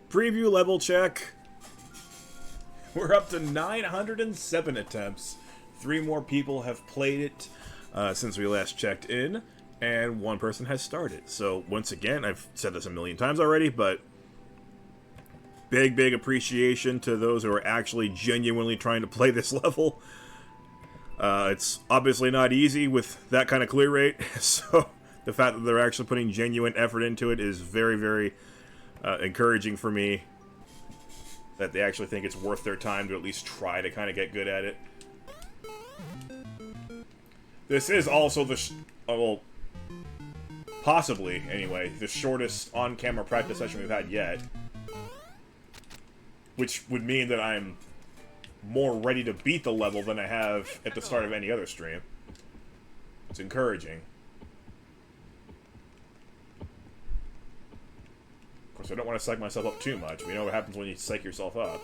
Preview level check. We're up to 907 attempts. 3 more people have played it since we last checked in, and 1 person has started. So, once again, I've said this a million times already, but big appreciation to those who are actually genuinely trying to play this level. It's obviously not easy with that kind of clear rate, so the fact that they're actually putting genuine effort into it is very encouraging for me. That they actually think it's worth their time to at least try to kind of get good at it. This is also the, well, possibly, anyway, the shortest on-camera practice session we've had yet. Which would mean that I'm more ready to beat the level than I have at the start of any other stream. It's encouraging. Of course, I don't want to psych myself up too much. We know what happens when you psych yourself up.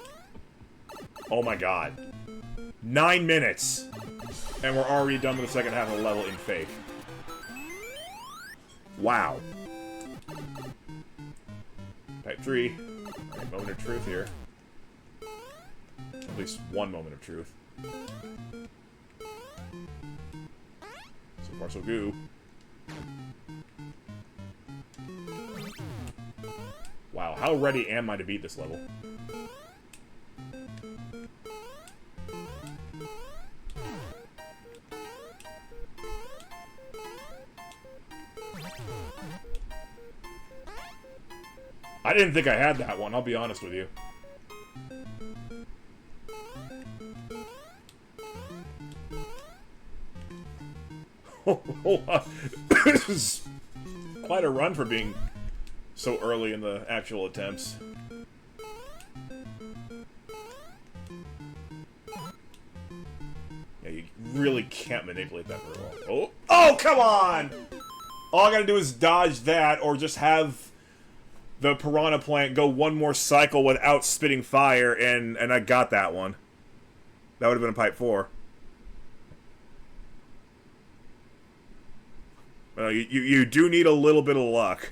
Oh my god. 9 minutes! And we're already done with the second half of the level in faith. Wow. Type 3. Alright, moment of truth here. At least one moment of truth. So far, so good. Wow, how ready am I to beat this level? I didn't think I had that one, I'll be honest with you. This is quite a run for being so early in the actual attempts. Yeah, you really can't manipulate that very well. Oh, come on! All I gotta do is dodge that, or just have the piranha plant go one more cycle without spitting fire, and I got that one. That would have been a pipe 4. You do need a little bit of luck.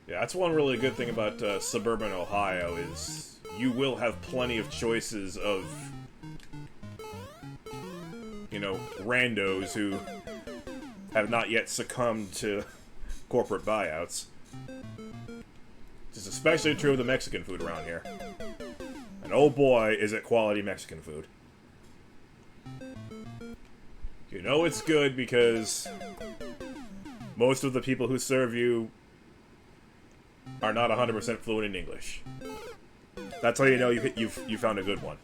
Yeah, that's one really good thing about suburban Ohio is you will have plenty of choices of, you know, randos who have not yet succumbed to corporate buyouts. This is especially true of the Mexican food around here. And oh boy, is it quality Mexican food. You know it's good because most of the people who serve you are not 100% fluent in English. That's how you know you found a good one.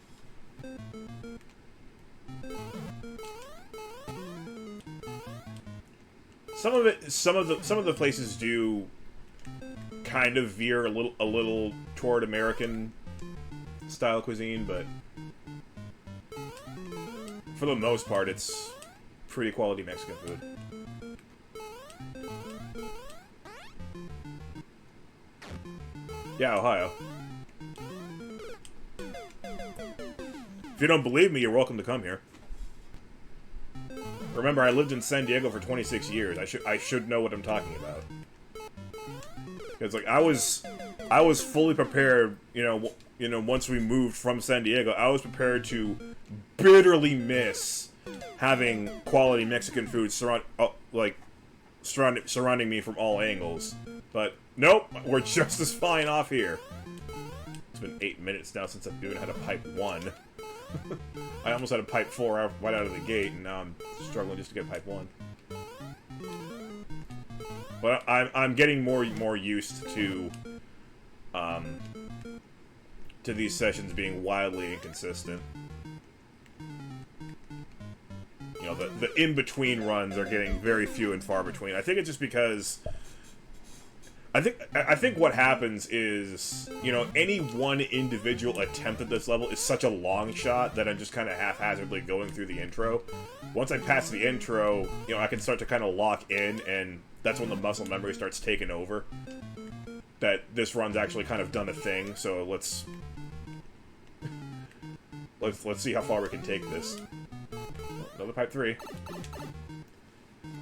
Some of the places do kind of veer a little toward American style cuisine, but for the most part, it's pretty quality Mexican food. Yeah, Ohio. If you don't believe me, you're welcome to come here. Remember, I lived in San Diego for 26 years. I should know what I'm talking about. Because like I was fully prepared. You know, once we moved from San Diego, I was prepared to bitterly miss having quality Mexican food surrounding me from all angles. But nope, we're just as fine off here. It's been 8 minutes now since I've even had a pipe 1. I almost had a pipe 4 right out of the gate, and now I'm struggling just to get pipe 1. But I'm getting more used to these sessions being wildly inconsistent. You know, the in-between runs are getting very few and far between. I think it's just because I think what happens is, you know, any one individual attempt at this level is such a long shot that I'm just kind of haphazardly going through the intro. Once I pass the intro, you know, I can start to kind of lock in, and that's when the muscle memory starts taking over. That this run's actually kind of done a thing, so let's see how far we can take this. Another pipe 3.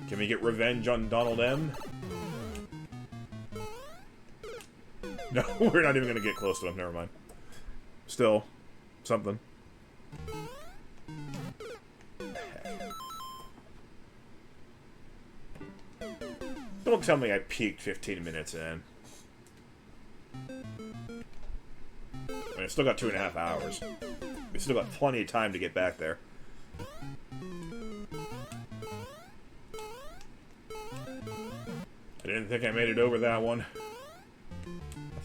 Can we get revenge on Donald M? No, we're not even gonna get close to him. Never mind. Still, something. Don't tell me I peaked 15 minutes in. I mean, I still got 2.5 hours. We still got plenty of time to get back there. I didn't think I made it over that one.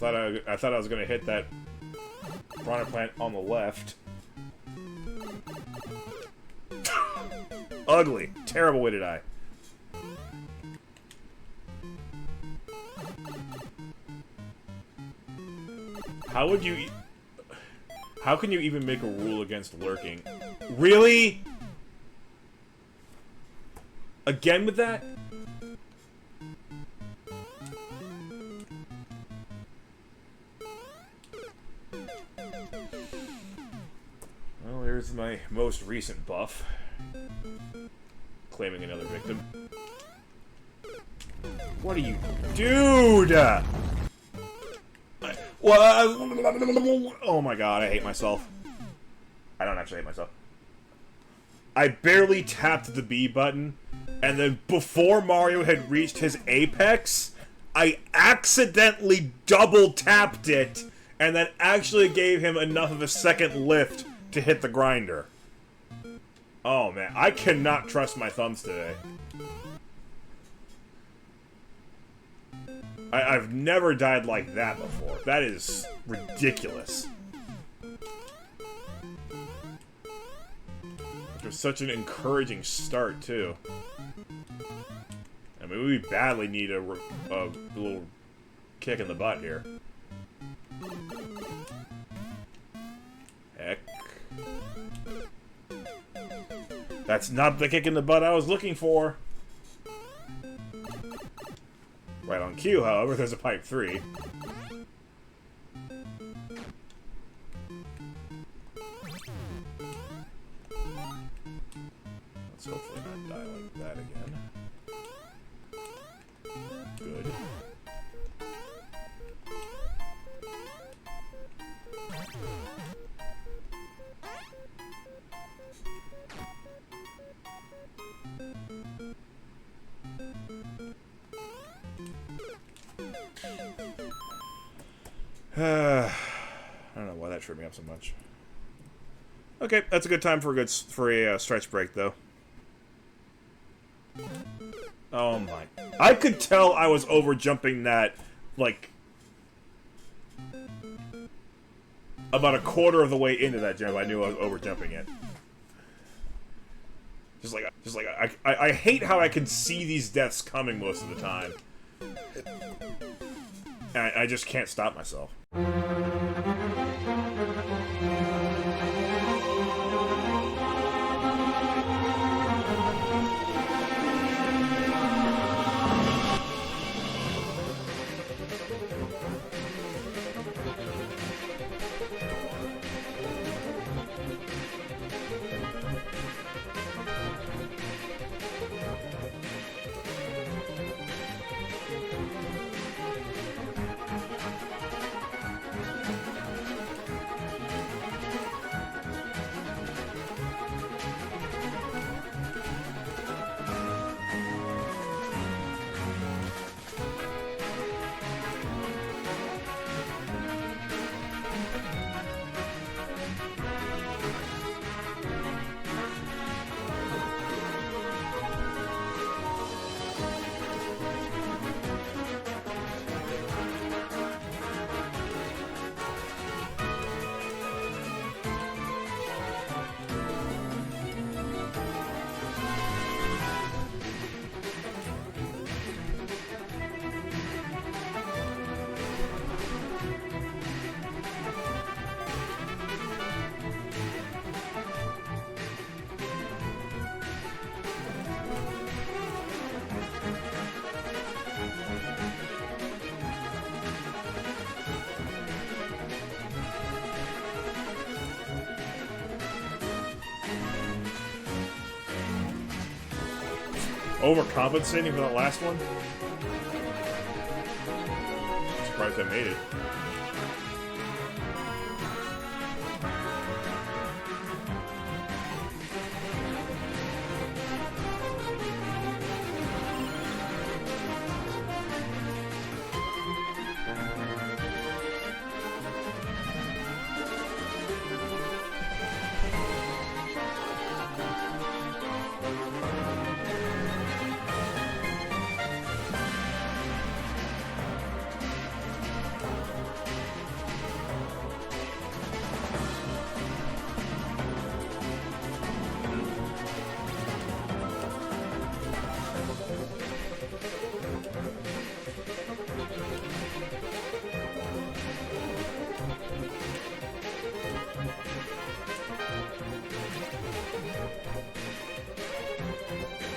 I thought I was gonna hit that piranha plant on the left. Ugly, terrible way to die. How would you? How can you even make a rule against lurking? Really? Again with that? Well, there's my most recent buff. Claiming another victim. What are you... Dude! Oh my god, I hate myself. I don't actually hate myself. I barely tapped the B button, and then before Mario had reached his apex, I accidentally double tapped it, and that actually gave him enough of a second lift to hit the grinder. Oh man, I cannot trust my thumbs today. I've never died like that before. That is ridiculous. It was such an encouraging start, too. I mean, we badly need a little kick in the butt here. Heck. That's not the kick in the butt I was looking for. Right on cue, however, there's a pipe 3. Let's hopefully not die like that again. Good. I don't know why that tripped me up so much. Okay, that's a good time for a stretch break, though. Oh my! I could tell I was over jumping that, like, about a quarter of the way into that jump. I knew I was over jumping it. Just like I hate how I can see these deaths coming most of the time. And I just can't stop myself. Overcompensating for that last one? surprised I made it.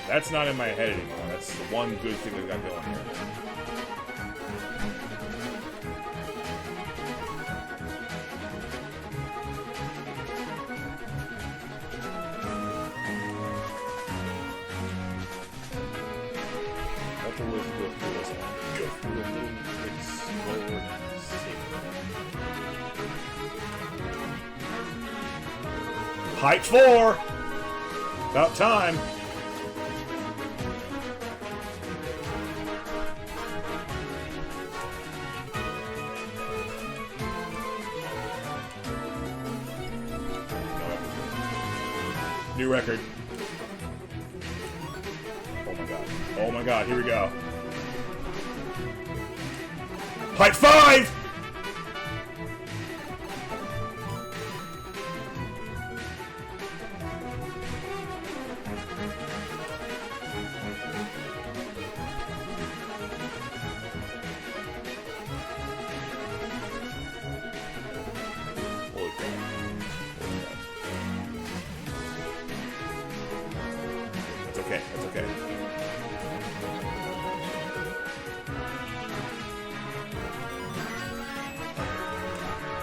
That's not in my head anymore. That's the one good thing we've got going here. Let the list go through this one. Go through it a little bit slower and safer. Height 4! About time. New record. Oh my god. Oh my god, here we go. Height 5! Holy crap. Okay, that's okay.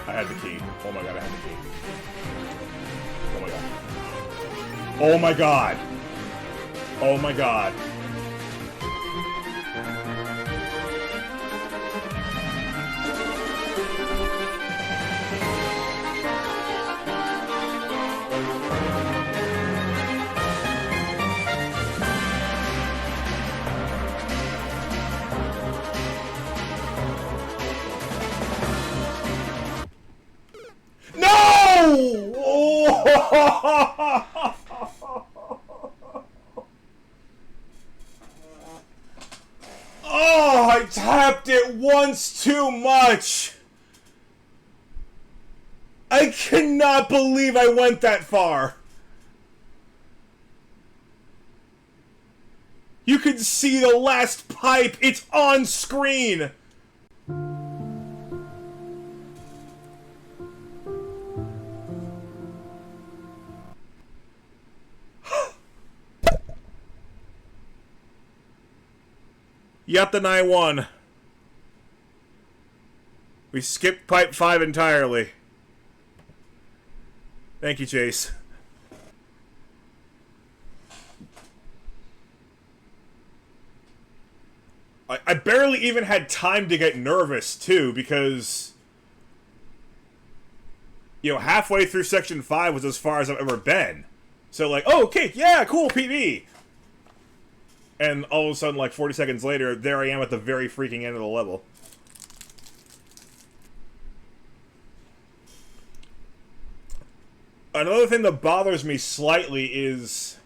I had the key. Oh my god, I had the key. Oh my god. Oh my god. Oh my god. Oh, I tapped it once too much. I cannot believe I went that far. You can see the last pipe. It's on screen. Yatanai won. We skipped pipe 5 entirely. Thank you, Chase. I barely even had time to get nervous, too, because, you know, halfway through Section 5 was as far as I've ever been. So, like, oh, okay, yeah, cool, PB. And all of a sudden, like 40 seconds later, there I am at the very freaking end of the level. Another thing that bothers me slightly is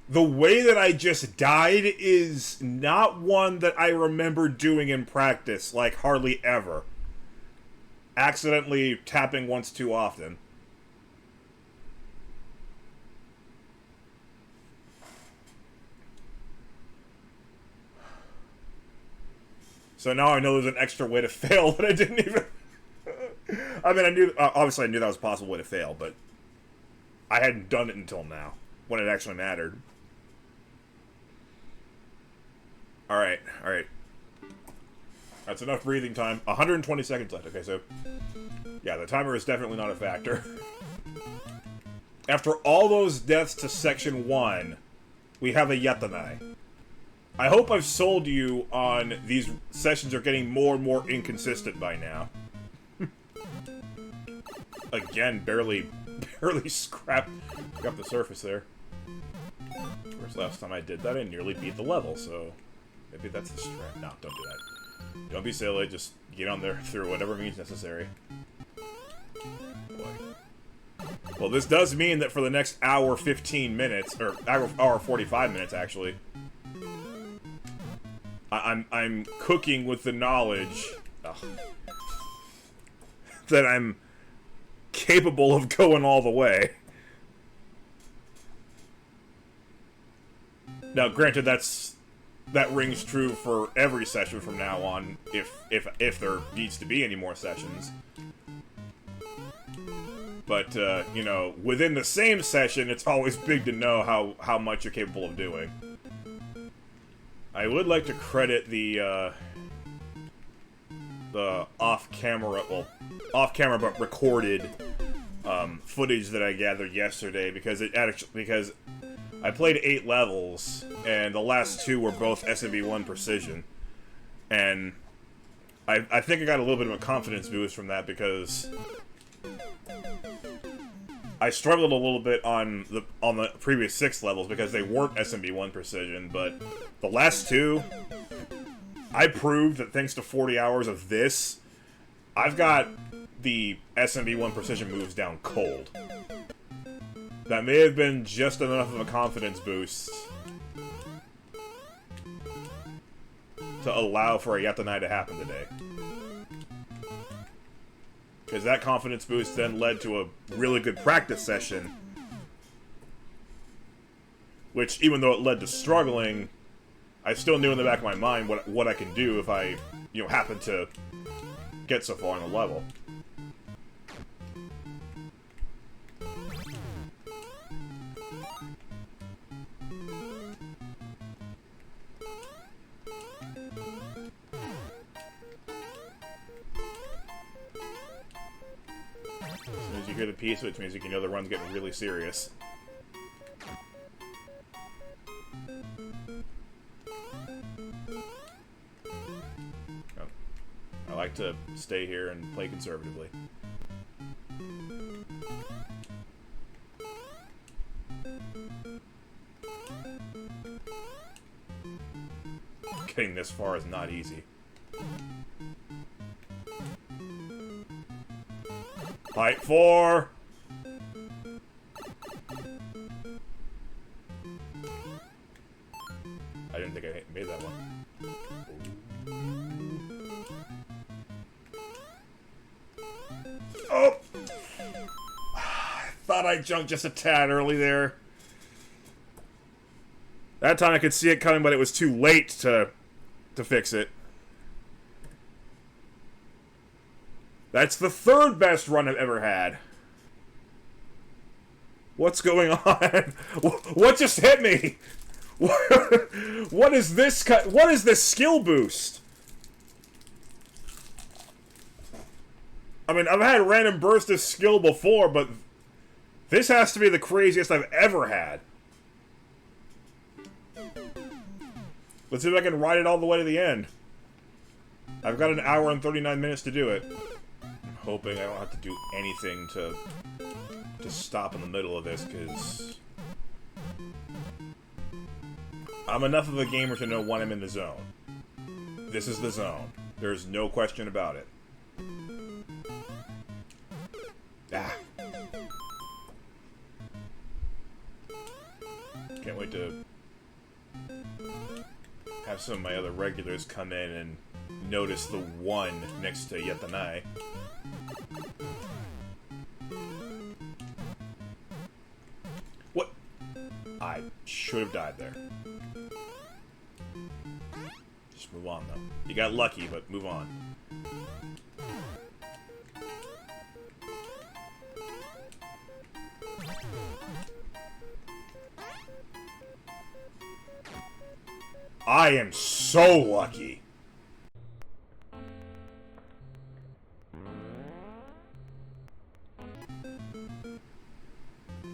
the way that I just died is not one that I remember doing in practice, like hardly ever. Accidentally tapping once too often. So now I know there's an extra way to fail that I didn't even... I mean, I knew... obviously, I knew that was a possible way to fail, but... I hadn't done it until now, when it actually mattered. Alright, alright. That's enough breathing time. 120 seconds left. Okay, so... yeah, the timer is definitely not a factor. After all those deaths to Section 1, we have a Yatanai. I hope I've sold you on these sessions are getting more and more inconsistent by now. Again, barely scrapped the surface there. Whereas last time I did that, I nearly beat the level, so maybe that's the strat. No, don't do that. Don't be silly, just get on there through whatever means necessary. Boy. Well, this does mean that for the next hour 15 minutes, or hour 45 minutes actually, I'm cooking with the knowledge that I'm capable of going all the way. Now, granted, that rings true for every session from now on, if there needs to be any more sessions. But you know, within the same session, it's always big to know how much you're capable of doing. I would like to credit the off-camera but recorded footage that I gathered yesterday, because I played 8 levels, and the last 2 were both SMB1 precision, and I think I got a little bit of a confidence boost from that, because I struggled a little bit on the previous 6 levels because they weren't SMB1 precision, but the last 2, I proved that thanks to 40 hours of this, I've got the SMB1 precision moves down cold. That may have been just enough of a confidence boost to allow for a Yatanai to happen today. Because that confidence boost then led to a really good practice session, which, even though it led to struggling, I still knew in the back of my mind what I can do if I, you know, happen to get so far on the level. As soon as you hear the piece, which means you know the run's getting really serious. Oh. I like to stay here and play conservatively. Getting this far is not easy. Height 4! I didn't think I made that one. Oh! I thought I jumped just a tad early there. That time I could see it coming, but it was too late to fix it. That's the 3rd best run I've ever had. What's going on? What just hit me? What is this? What is this skill boost? I mean, I've had random bursts of skill before, but this has to be the craziest I've ever had. Let's see if I can ride it all the way to the end. I've got an hour and 39 minutes to do it. I'm hoping I don't have to do anything to stop in the middle of this, because I'm enough of a gamer to know when I'm in the zone. This is the zone. There's no question about it. Ah. Can't wait to have some of my other regulars come in and notice the 1 next to Yatanai. What? I should have died there. Just move on, though. You got lucky, but move on. I am so lucky.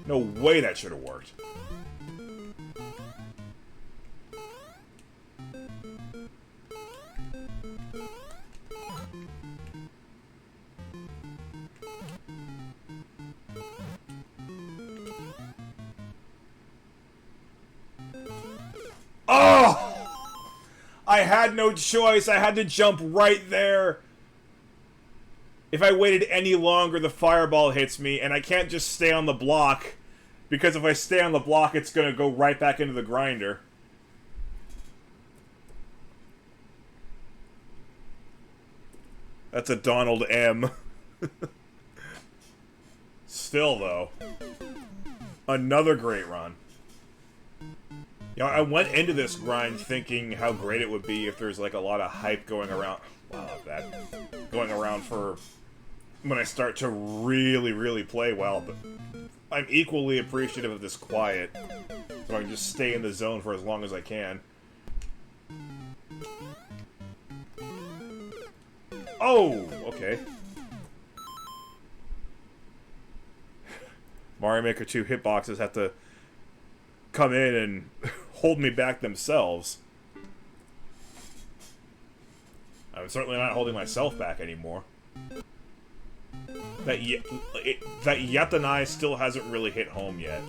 No way that should have worked. Oh! I had no choice. I had to jump right there. If I waited any longer, the fireball hits me, and I can't just stay on the block, because if I stay on the block, it's going to go right back into the grinder. That's a Donald M. Still, though, another great run. You know, I went into this grind thinking how great it would be if there's, like, a lot of hype going around. Wow, that. Going around for when I start to really, really play well, but I'm equally appreciative of this quiet, so I can just stay in the zone for as long as I can. Oh, okay. Mario Maker 2 hitboxes have to come in and hold me back themselves. I'm certainly not holding myself back anymore. That Yatanai still hasn't really hit home yet.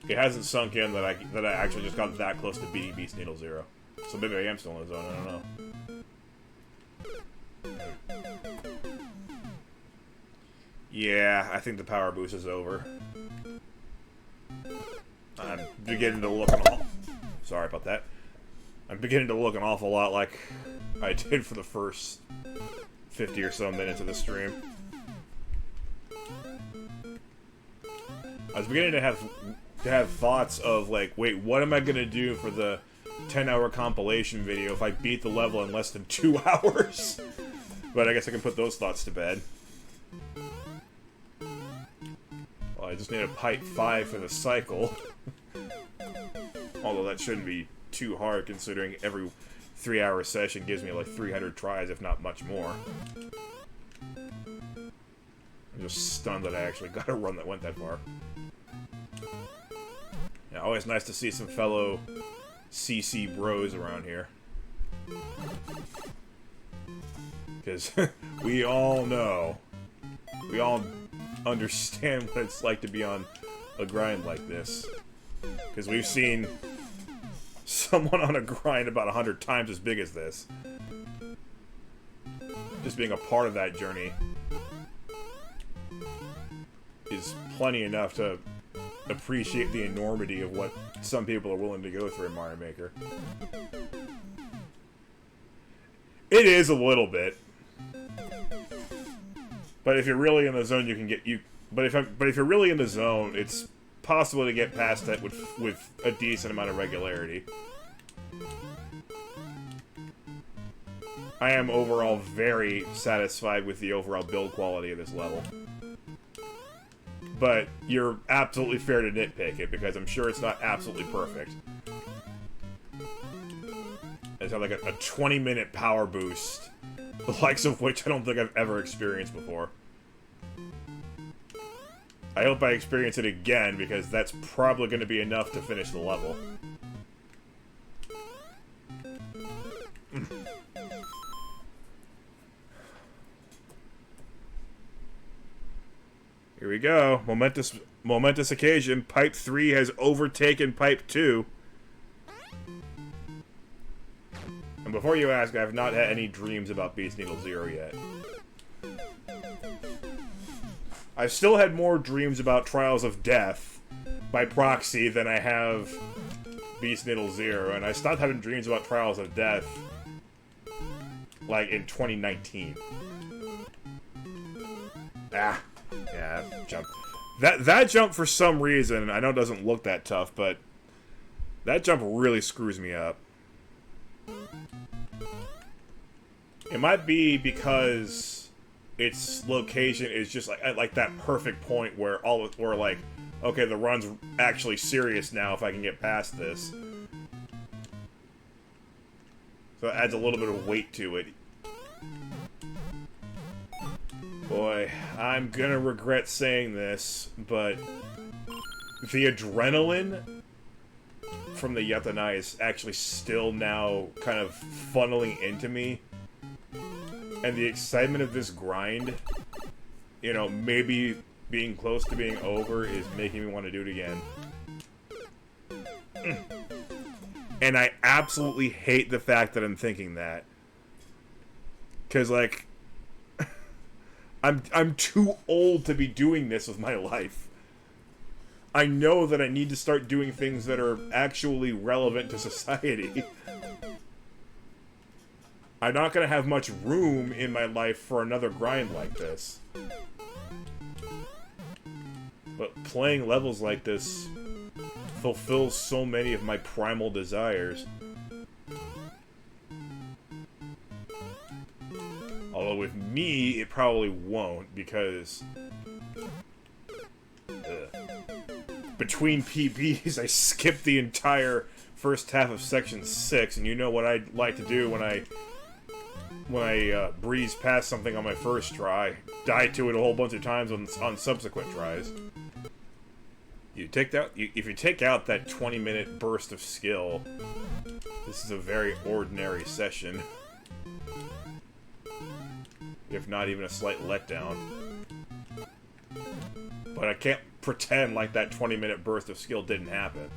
It hasn't sunk in that I actually just got that close to beating Beast Needle Zero. So maybe I am still in the zone, I don't know. Yeah, I think the power boost is over. I'm beginning to look sorry about that. I'm beginning to look an awful lot like I did for the first 50 or so minutes of the stream. I was beginning to have thoughts of like, wait, what am I gonna do for the 10-hour compilation video if I beat the level in less than 2 hours? But I guess I can put those thoughts to bed. Well, I just need a pipe 5 for the cycle. Although that shouldn't be too hard considering every 3-hour session gives me like 300 tries, if not much more. I'm just stunned that I actually got a run that went that far. Yeah, always nice to see some fellow CC bros around here. Because we all know, we all understand what it's like to be on a grind like this. Because we've seen someone on a grind about 100 times as big as this. Just being a part of that journey is plenty enough to appreciate the enormity of what some people are willing to go through in Mario Maker. It is a little bit. But if you're really in the zone, you can get But if you're really in the zone, it's possible to get past that with a decent amount of regularity. I am overall very satisfied with the overall build quality of this level. But you're absolutely fair to nitpick it, because I'm sure it's not absolutely perfect. It's got like a 20-minute power boost, the likes of which I don't think I've ever experienced before. I hope I experience it again, because that's probably going to be enough to finish the level. Here we go. Momentous occasion. Pipe 3 has overtaken Pipe 2. And before you ask, I have not had any dreams about Beast Needle Zero yet. I've still had more dreams about Trials of Death by proxy than I have Beast Needle Zero, and I stopped having dreams about Trials of Death like in 2019. Ah. Yeah, jump. That jump, for some reason, I know it doesn't look that tough, but that jump really screws me up. It might be because its location is just like that perfect point where like, okay, the run's actually serious now if I can get past this. So it adds a little bit of weight to it. Boy, I'm gonna regret saying this, but the adrenaline from the Yatanai is actually still now kind of funneling into me. And the excitement of this grind, you know, maybe being close to being over is making me want to do it again. And I absolutely hate the fact that I'm thinking that. Because, like, I'm too old to be doing this with my life. I know that I need to start doing things that are actually relevant to society. I'm not going to have much room in my life for another grind like this. But playing levels like this fulfills so many of my primal desires. Although with me, it probably won't, because between PBs, I skipped the entire first half of Section 6, and you know what I like to do when I breeze past something on my first try, die to it a whole bunch of times on subsequent tries. If you take out that 20-minute burst of skill, this is a very ordinary session. If not even a slight letdown. But I can't pretend like that 20-minute burst of skill didn't happen.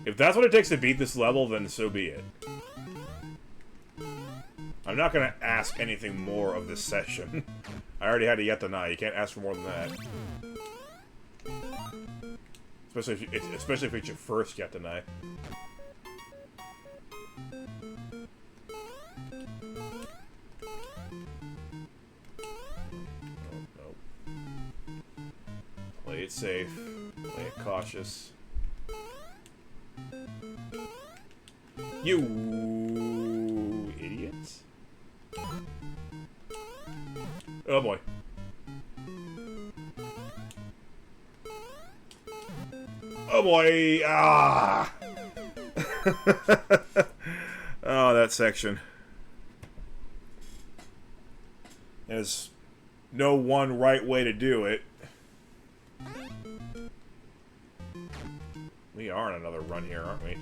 If that's what it takes to beat this level, then so be it. I'm not gonna ask anything more of this session. I already had a Yatanai. You can't ask for more than that. Especially if it's your first Yatanai. Play it safe. Play it cautious. You idiots. Oh boy. Oh boy! Ah! Oh, that section. There's no one right way to do it. We are on another run here, aren't we?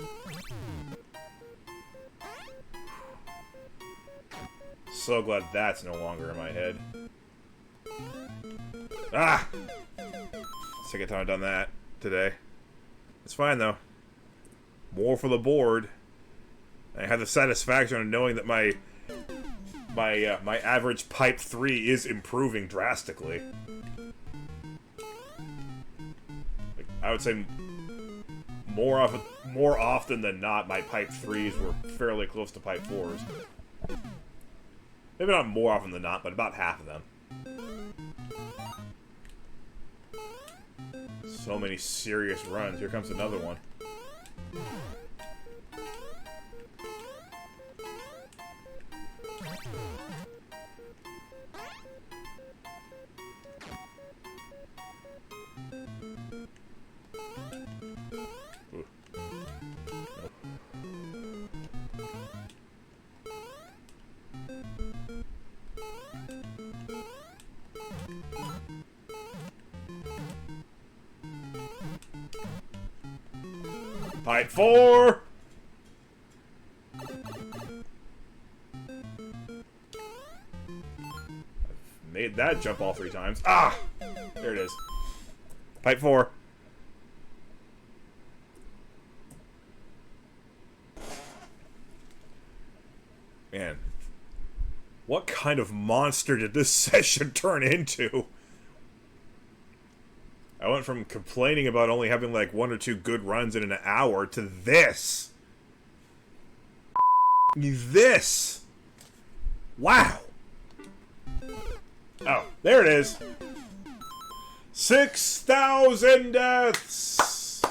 So glad that's no longer in my head. Ah! Second time I've done that today. It's fine, though. More for the board. I have the satisfaction of knowing that my average pipe 3 is improving drastically. Like, I would say more often than not, my pipe 3s were fairly close to pipe 4s. Maybe not more often than not, but about half of them. So many serious runs. Here comes another one. Ooh. Pipe 4! I've made that jump all 3 times. Ah! There it is. Pipe 4. Man. What kind of monster did this session turn into? I went from complaining about only having like 1 or 2 good runs in an hour to this. This. Wow. Oh, there it is. 6,000 deaths.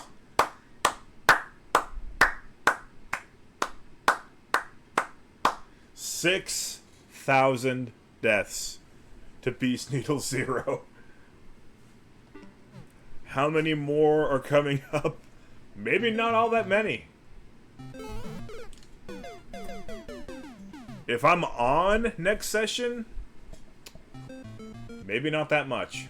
$6,000 deaths to Beast Needle 0. How many more are coming up? Maybe not all that many. If I'm on next session, maybe not that much.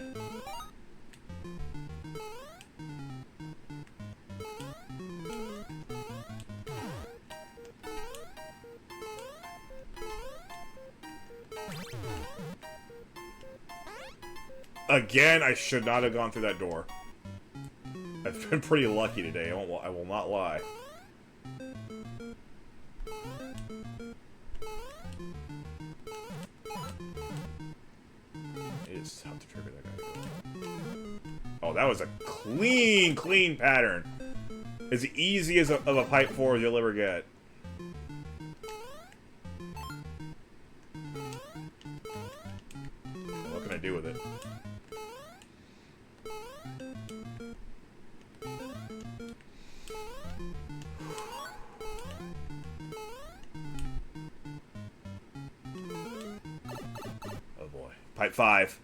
Again, I should not have gone through that door. I've been pretty lucky today, I will not lie. is how to trigger that guy. Oh, that was a clean pattern. As easy as of a pipe 4 as you'll ever get. What can I do with it? Oh boy. Pipe 5.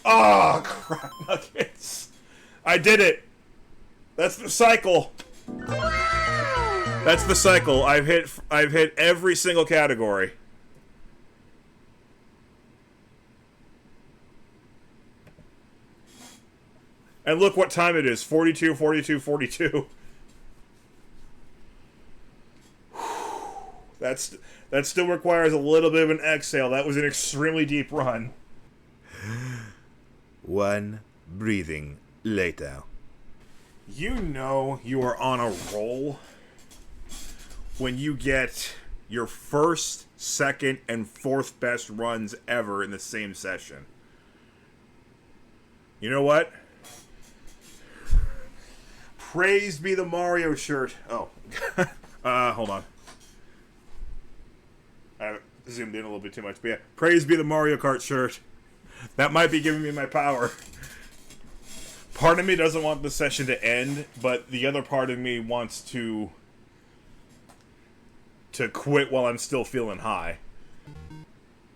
Oh, crap nuggets. I did it. That's the cycle. That's the cycle. I've hit every single category. And look what time it is. 42, 42, 42. That still requires a little bit of an exhale. That was an extremely deep run. One breathing later. You know you are on a roll when you get your first, second, and fourth best runs ever in the same session. You know what? Praised be the Mario shirt. Oh. Hold on. I zoomed in a little bit too much. But yeah, praised be the Mario Kart shirt. That might be giving me my power. Part of me doesn't want the session to end, but the other part of me wants to quit while I'm still feeling high.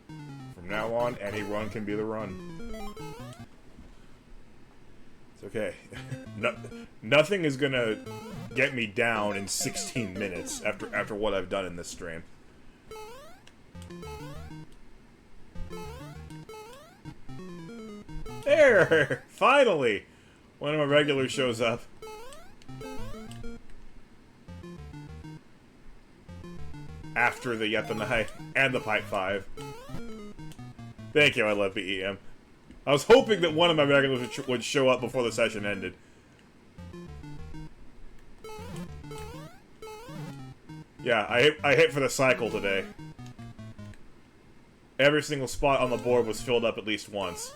From now on, any run can be the run. It's okay. Nothing is gonna get me down in 16 minutes after what I've done in this stream. There! Finally! One of my regulars shows up. After the Yatanai and the Pipe 5. Thank you, I love BEM. I was hoping that one of my regulars would show up before the session ended. Yeah, I hit for the cycle today. Every single spot on the board was filled up at least once.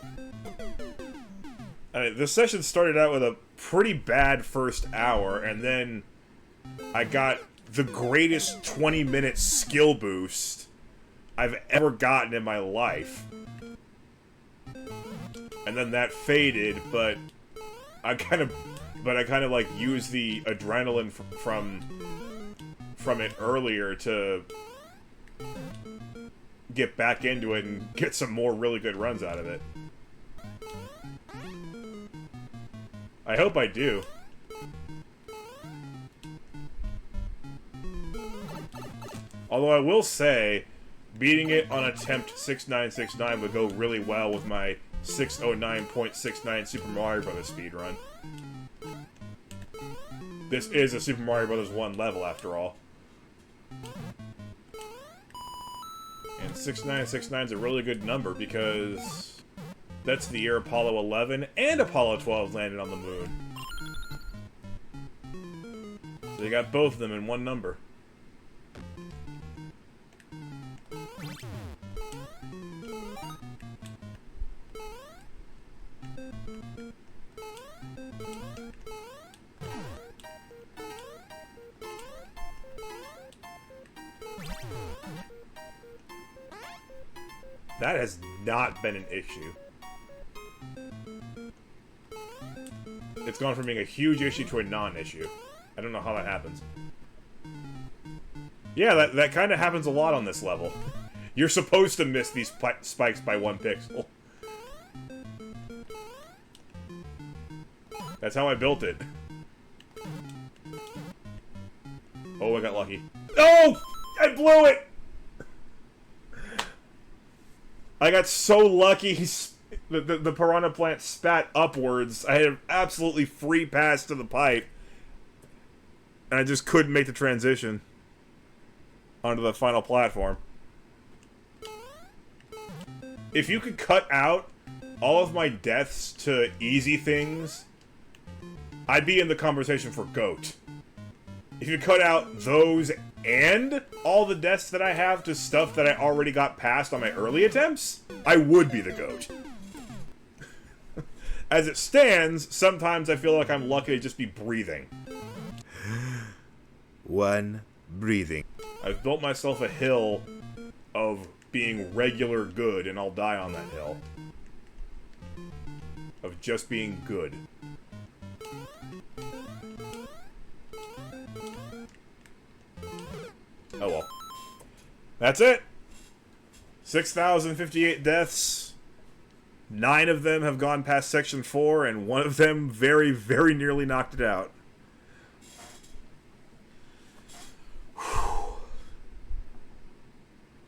I mean, this session started out with a pretty bad first hour, and then I got the greatest 20-minute skill boost I've ever gotten in my life. And then that faded, but I kind of like used the adrenaline from it earlier to get back into it and get some more really good runs out of it. I hope I do. Although I will say, beating it on attempt 6969 would go really well with my 609.69 Super Mario Bros. Speedrun. This is a Super Mario Bros. 1 level, after all. And 6969 is a really good number because that's the year Apollo 11 and Apollo 12 landed on the moon. So you got both of them in one number. That has not been an issue. It's gone from being a huge issue to a non-issue. I don't know how that happens. Yeah, that kind of happens a lot on this level. You're supposed to miss these spikes by 1 pixel. That's how I built it. Oh, I got lucky. No! I blew it! I got so lucky the piranha plant spat upwards. I had an absolutely free pass to the pipe. And I just couldn't make the transition onto the final platform. If you could cut out all of my deaths to easy things, I'd be in the conversation for GOAT. if you cut out those and all the deaths that I have to stuff that I already got past on my early attempts, I would be the GOAT. As it stands, sometimes I feel like I'm lucky to just be breathing. One breathing. I've built myself a hill of being regular good, and I'll die on that hill. Of just being good. Oh well. That's it! 6,058 deaths. 9 of them have gone past Section 4, and 1 of them very, very nearly knocked it out. Whew.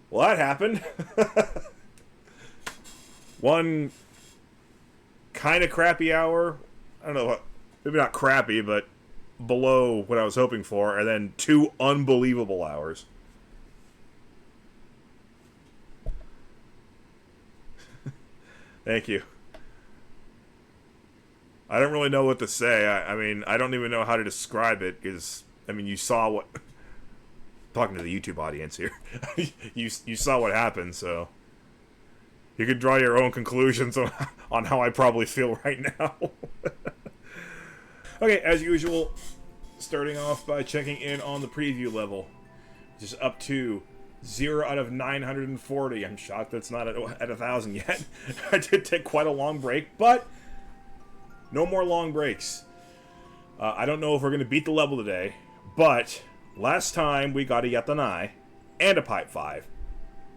Well, that happened. One kind of crappy hour. I don't know, maybe not crappy, but below what I was hoping for, and then 2 unbelievable hours. Thank you. I don't really know what to say. I mean, I don't even know how to describe it, because, I mean, you saw what... talking to the YouTube audience here. you saw what happened, so... you could draw your own conclusions on how I probably feel right now. Okay, as usual, starting off by checking in on the preview level. Which is up to 0 out of 940. I'm shocked that's not at 1,000 yet. I did take quite a long break, but no more long breaks. I don't know if we're going to beat the level today, but last time we got a Yatanai and a Pipe 5.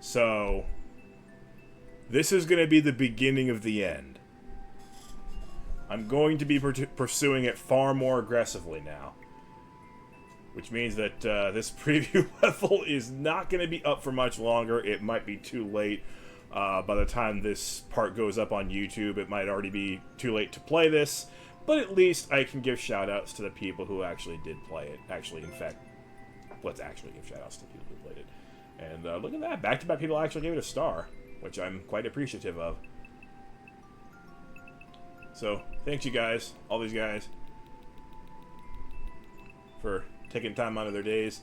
So this is going to be the beginning of the end. I'm going to be pursuing it far more aggressively now. Which means that this preview level is not going to be up for much longer. It might be too late. By the time this part goes up on YouTube, it might already be too late to play this. But at least I can give shoutouts to the people who actually did play it. Actually, in fact, let's actually give shoutouts to the people who played it. And look at that. Back-to-back people actually gave it a star, which I'm quite appreciative of. So, thanks you guys, all these guys, for taking time out of their days.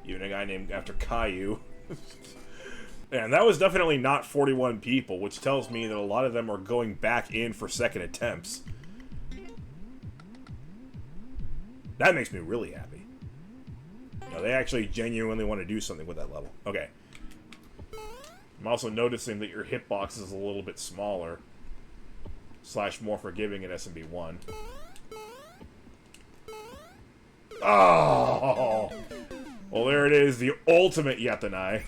Even a guy named after Caillou. And that was definitely not 41 people, which tells me that a lot of them are going back in for second attempts. That makes me really happy. You know, they actually genuinely want to do something with that level. Okay. I'm also noticing that your hitbox is a little bit smaller. / more forgiving in SMB1. Oh! Well, there it is, the ultimate Yatanai.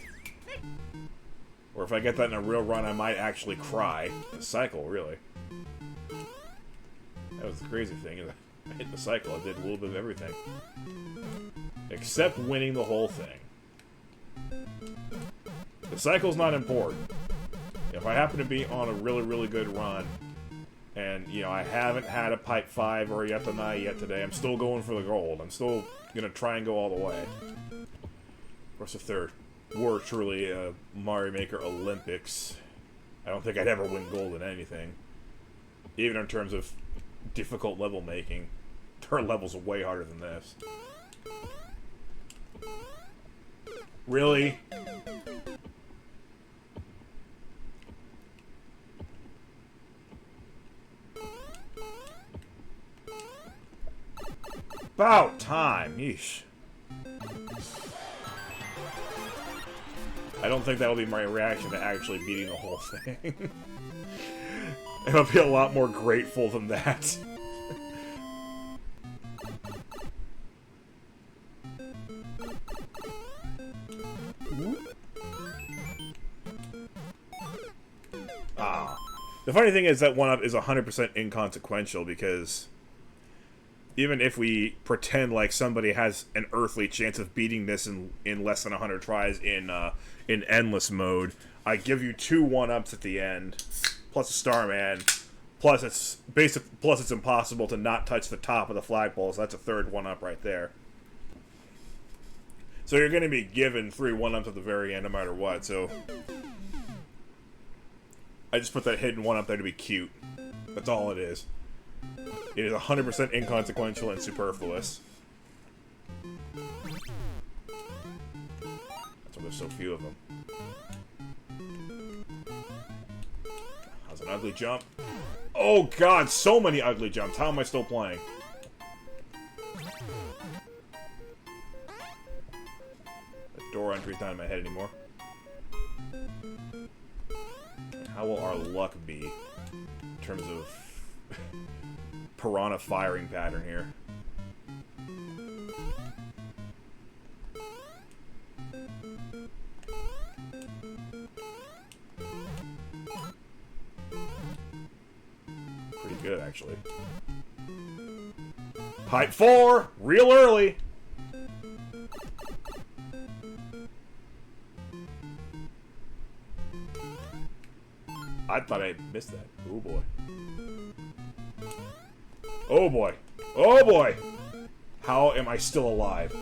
Or if I get that in a real run, I might actually cry. The cycle, really. That was the crazy thing. I hit the cycle, I did a little bit of everything. Except winning the whole thing. The cycle's not important. If I happen to be on a really, really good run, and, you know, I haven't had a Pipe 5 or a Yatanai yet today, I'm still going for the gold. I'm still gonna try and go all the way. Of course, if there were truly a Mario Maker Olympics, I don't think I'd ever win gold in anything. Even in terms of difficult level making. There are levels way harder than this. Really? About time. Yeesh. I don't think that'll be my reaction to actually beating the whole thing. And I'll be a lot more grateful than that. Ah. The funny thing is that 1-up is 100% inconsequential, because even if we pretend like somebody has an earthly chance of beating this in less than 100 tries in endless mode, I give you 2 1-ups at the end, plus a Starman, plus it's impossible to not touch the top of the flagpole, so that's a 3rd 1-up right there. So you're going to be given 3 1-ups at the very end no matter what, so I just put that hidden 1-up there to be cute. That's all it is. It is 100% inconsequential and superfluous. there's so few of them. That was an ugly jump. Oh god, so many ugly jumps. How am I still playing? The door entry's not in my head anymore. How will our luck be in terms of piranha firing pattern here? Pretty good, actually. Pipe 4! Real early! I thought I missed that. Oh boy. Oh boy. Oh boy! How am I still alive?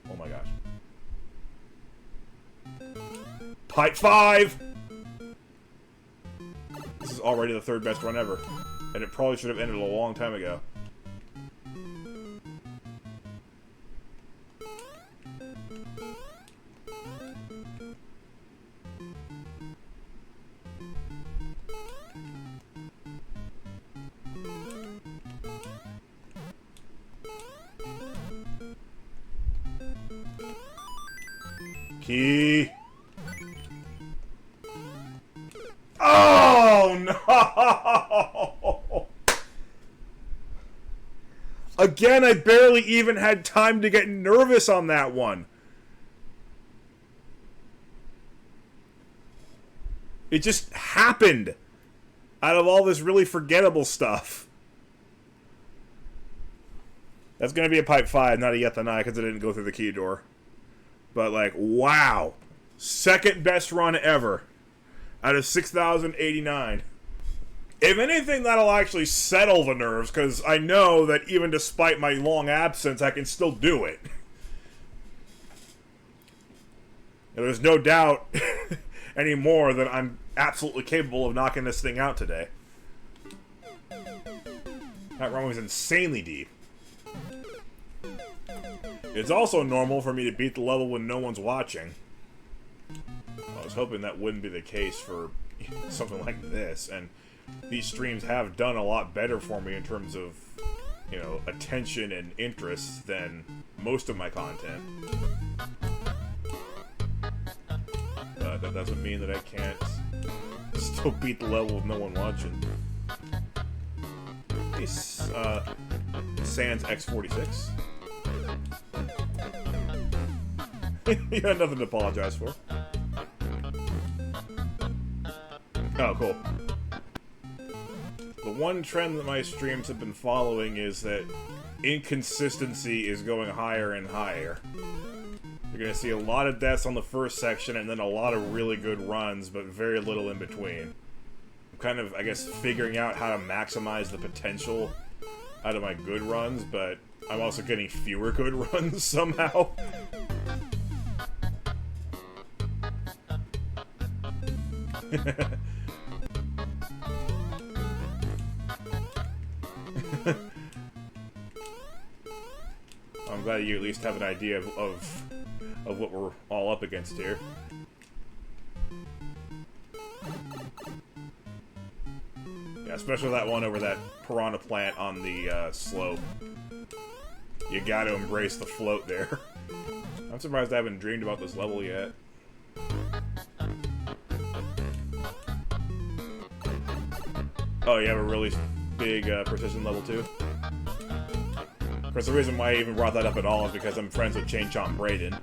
Oh my gosh. Pipe 5! This is already the third best run ever. And it probably should have ended a long time ago. Key. Oh no! Again, I barely even had time to get nervous on that one. It just happened out of all this really forgettable stuff. That's going to be a pipe 5, not a yet the night, because it didn't go through the key door. But, like, wow. Second best run ever. Out of 6,089. If anything, that'll actually settle the nerves, because I know that even despite my long absence, I can still do it. And there's no doubt anymore that I'm absolutely capable of knocking this thing out today. That run was insanely deep. It's also normal for me to beat the level when no one's watching. I was hoping that wouldn't be the case for something like this, and these streams have done a lot better for me in terms of, you know, attention and interest than most of my content. But that doesn't mean that I can't still beat the level with no one watching. Hey, Sans X46. You got nothing to apologize for. Oh, cool. The one trend that my streams have been following is that inconsistency is going higher and higher. You're going to see a lot of deaths on the first section and then a lot of really good runs, but very little in between. I'm kind of, I guess, figuring out how to maximize the potential out of my good runs, but I'm also getting fewer good runs somehow. I'm glad you at least have an idea of what we're all up against here. Yeah, especially that one over that piranha plant on the slope. You gotta embrace the float there. I'm surprised I haven't dreamed about this level yet. Oh, you have a really big precision level too? Of course, the reason why I even brought that up at all is because I'm friends with Chain Chomp Brayden,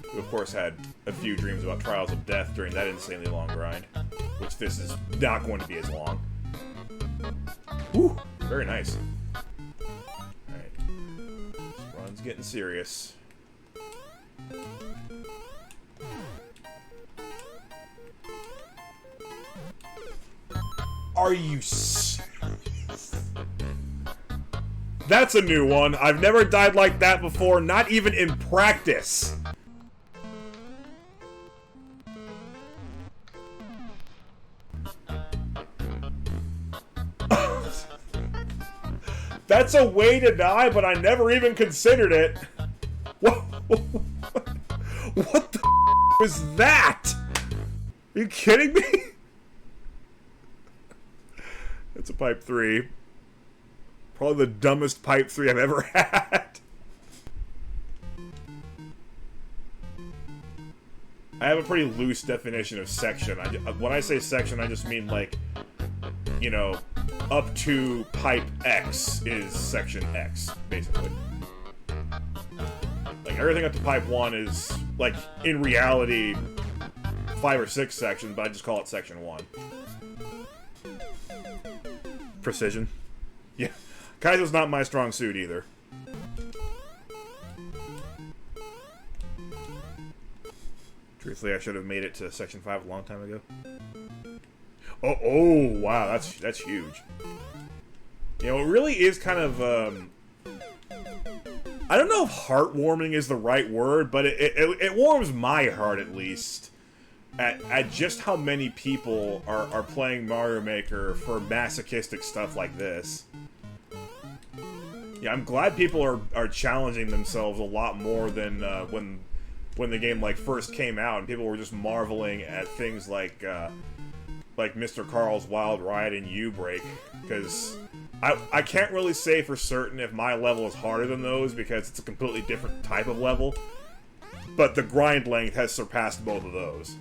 who of course had a few dreams about Trials of Death during that insanely long grind, which this is not going to be as long. Whew, very nice. Alright, this run's getting serious. Are you serious? That's a new one. I've never died like that before, not even in practice. That's a way to die, but I never even considered it. What the was that? Are you kidding me? That's a pipe 3. Probably the dumbest pipe 3 I've ever had. I have a pretty loose definition of section. When I say section, I just mean, like, you know, up to pipe X is section X, basically. Like, everything up to pipe 1 is, like, in reality, 5 or 6 sections, but I just call it section 1. Precision. Yeah. Kaizo's not my strong suit, either. Truthfully, I should have made it to section 5 a long time ago. Oh, wow, that's huge. You know, it really is kind of, I don't know if heartwarming is the right word, but it warms my heart, at least, at just how many people are playing Mario Maker for masochistic stuff like this. Yeah, I'm glad people are challenging themselves a lot more than when the game like first came out, and people were just marveling at things like Mr. Carl's Wild Ride and U-Break, because I can't really say for certain if my level is harder than those, because it's a completely different type of level, but the grind length has surpassed both of those.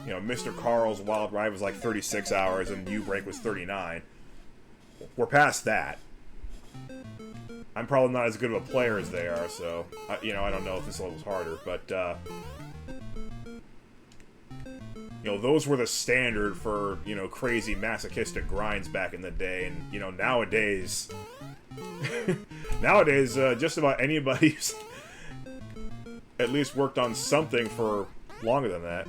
You know, Mr. Carl's Wild Ride was like 36 hours, and U-Break was 39. We're past that. I'm probably not as good of a player as they are, so, you know, I don't know if this level's harder, but, you know, those were the standard for, you know, crazy masochistic grinds back in the day, and, you know, nowadays, just about anybody who's at least worked on something for longer than that.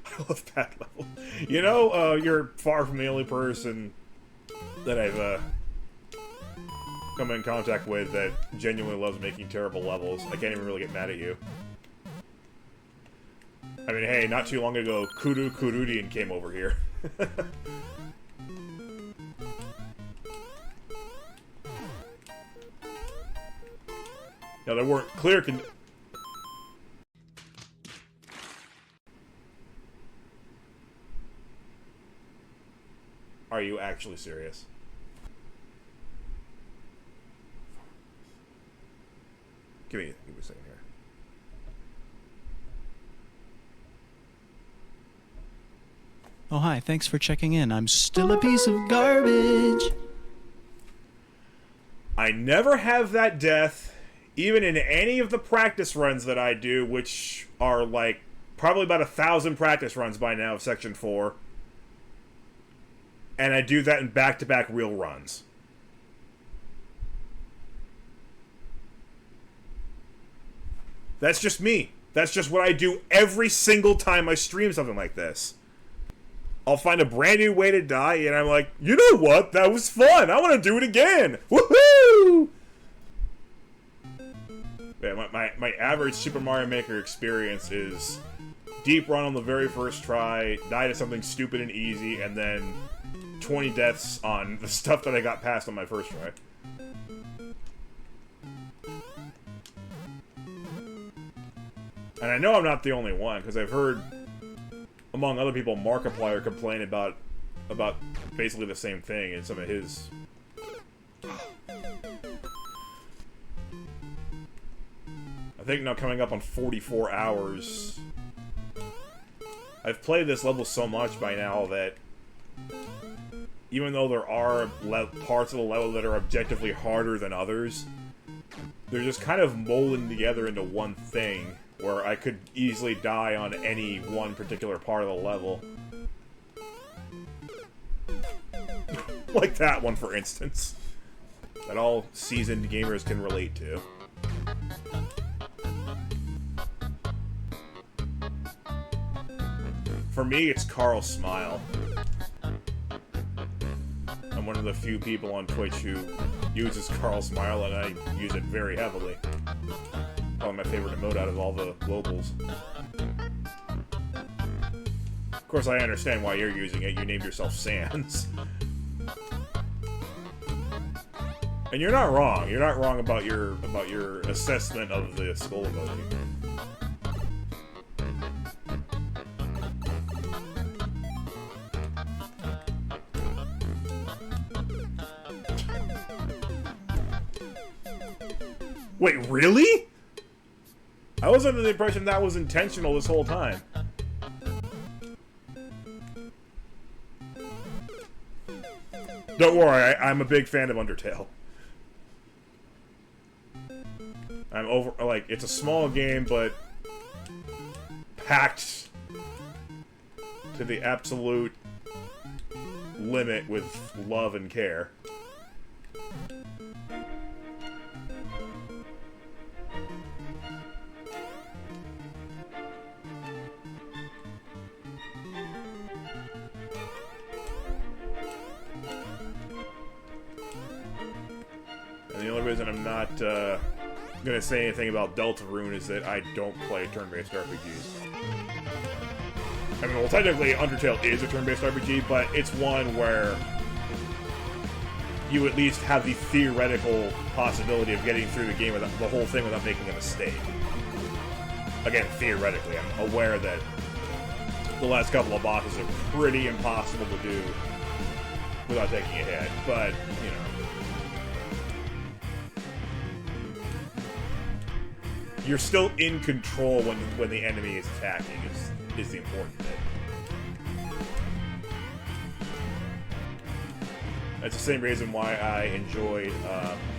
I love that level. You know, you're far from the only person that I've come in contact with that genuinely loves making terrible levels. I can't even really get mad at you. I mean, hey, not too long ago, Kudu Kurudian came over here. Now, there weren't clear Are you actually serious? Give me a second here. Oh, hi. Thanks for checking in. I'm still a piece of garbage. I never have that death, even in any of the practice runs that I do, which are like probably about 1,000 practice runs by now of Section 4. And I do that in back-to-back real runs. That's just me. That's just what I do every single time I stream something like this. I'll find a brand new way to die, and I'm like, you know what? That was fun. I want to do it again. Woohoo! Yeah, my average Super Mario Maker experience is deep run on the very first try, die to something stupid and easy, and then 20 deaths on the stuff that I got past on my first try. And I know I'm not the only one, because I've heard, among other people, Markiplier complain about basically the same thing in some of his... I think now coming up on 44 hours. I've played this level so much by now that even though there are parts of the level that are objectively harder than others, they're just kind of molding together into one thing, where I could easily die on any one particular part of the level. Like that one, for instance. That all seasoned gamers can relate to. For me, it's Carl's Smile. I'm one of the few people on Twitch who uses Carl's Smile, and I use it very heavily. Probably my favorite emote out of all the globals. Of course, I understand why you're using it. You named yourself Sans. And you're not wrong. You're not wrong about your assessment of the skull emoji. Wait, really? I was under the impression that was intentional this whole time. Don't worry, I'm a big fan of Undertale. It's a small game, but packed to the absolute limit with love and care. And the only reason I'm not gonna say anything about Deltarune is that I don't play turn-based RPGs. I mean, well, technically, Undertale is a turn-based RPG, but it's one where you at least have the theoretical possibility of getting through the game without the whole thing without making a mistake. Again, theoretically, I'm aware that the last couple of bosses are pretty impossible to do without taking a hit, but, you know. You're still in control when the enemy is attacking, is the important thing. That's the same reason why I enjoyed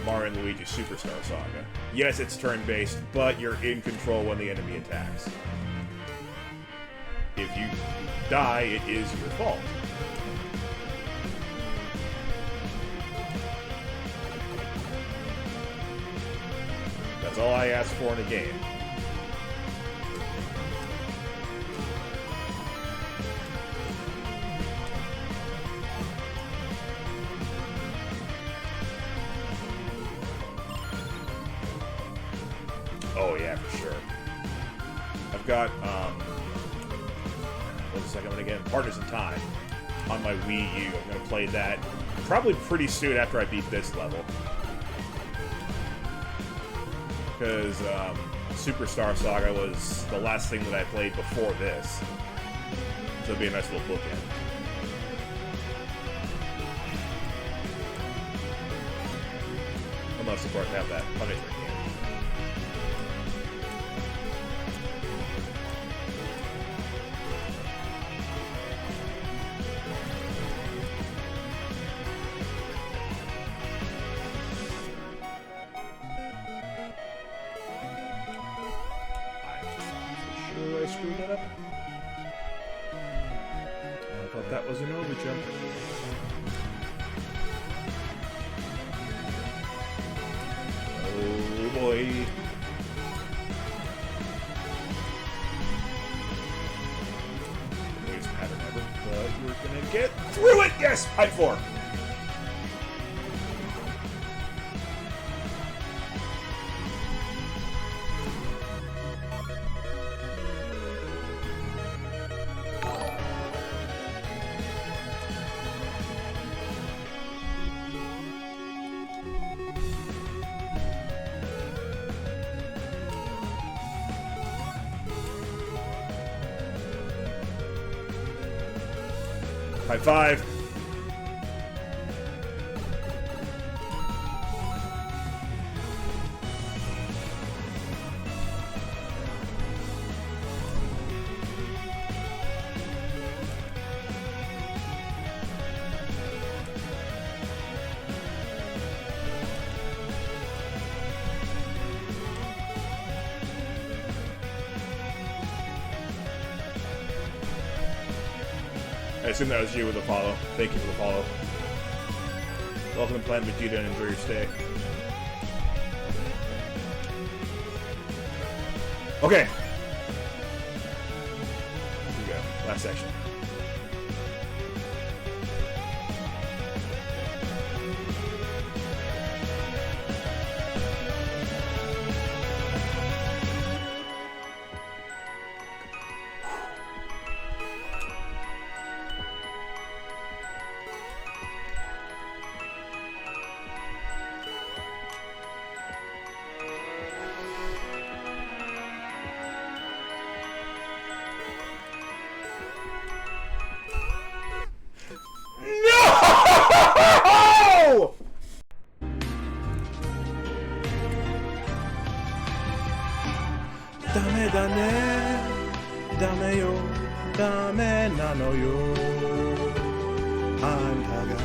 Mario and Luigi Superstar Saga. Yes, it's turn-based, but you're in control when the enemy attacks. If you die, it is your fault. That's all I ask for in a game. Oh yeah, for sure. I've got, what's the second one again? Partners in Time on my Wii U. I'm gonna play that probably pretty soon after I beat this level. Because Superstar Saga was the last thing that I played before this. So it'd be a nice little bookend. Unless, of course, I have that punishment game. Screwed that up. I thought that was an overjump. Oh boy. The biggest pattern ever, but we're gonna get through it! Yes! Pipe 4! High five. I assume that was you with the follow. Thank you for the follow. Welcome to Planet Vegeta and enjoy your stay. Okay. Here we go. Last section. ダメだねダメよダメなのよあんたが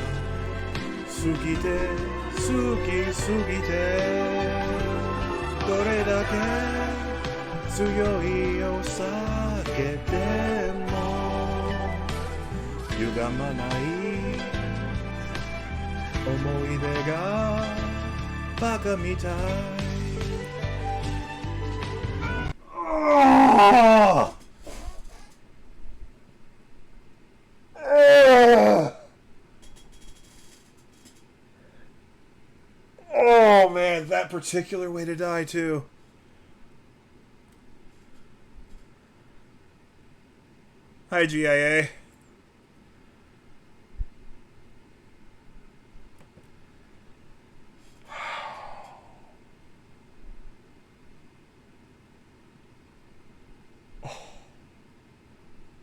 好きで好きすぎてどれだけ強いを避けても歪まない思い出がバカみたいOh man, that particular way to die too. Hi, GIA.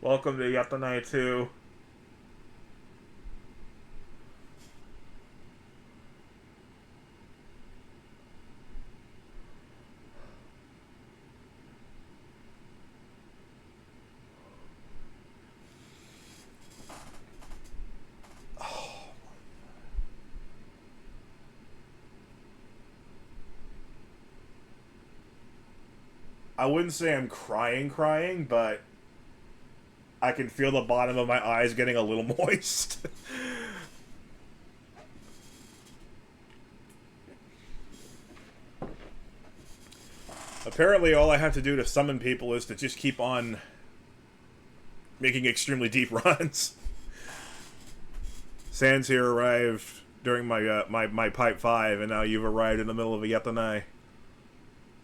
Welcome to Yatanai 2. I wouldn't say I'm crying, but I can feel the bottom of my eyes getting a little moist. Apparently all I have to do to summon people is to just keep on making extremely deep runs. Sans here arrived during my my Pipe 5, and now you've arrived in the middle of a Yatanai.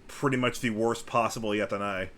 Pretty much the worst possible Yatanai.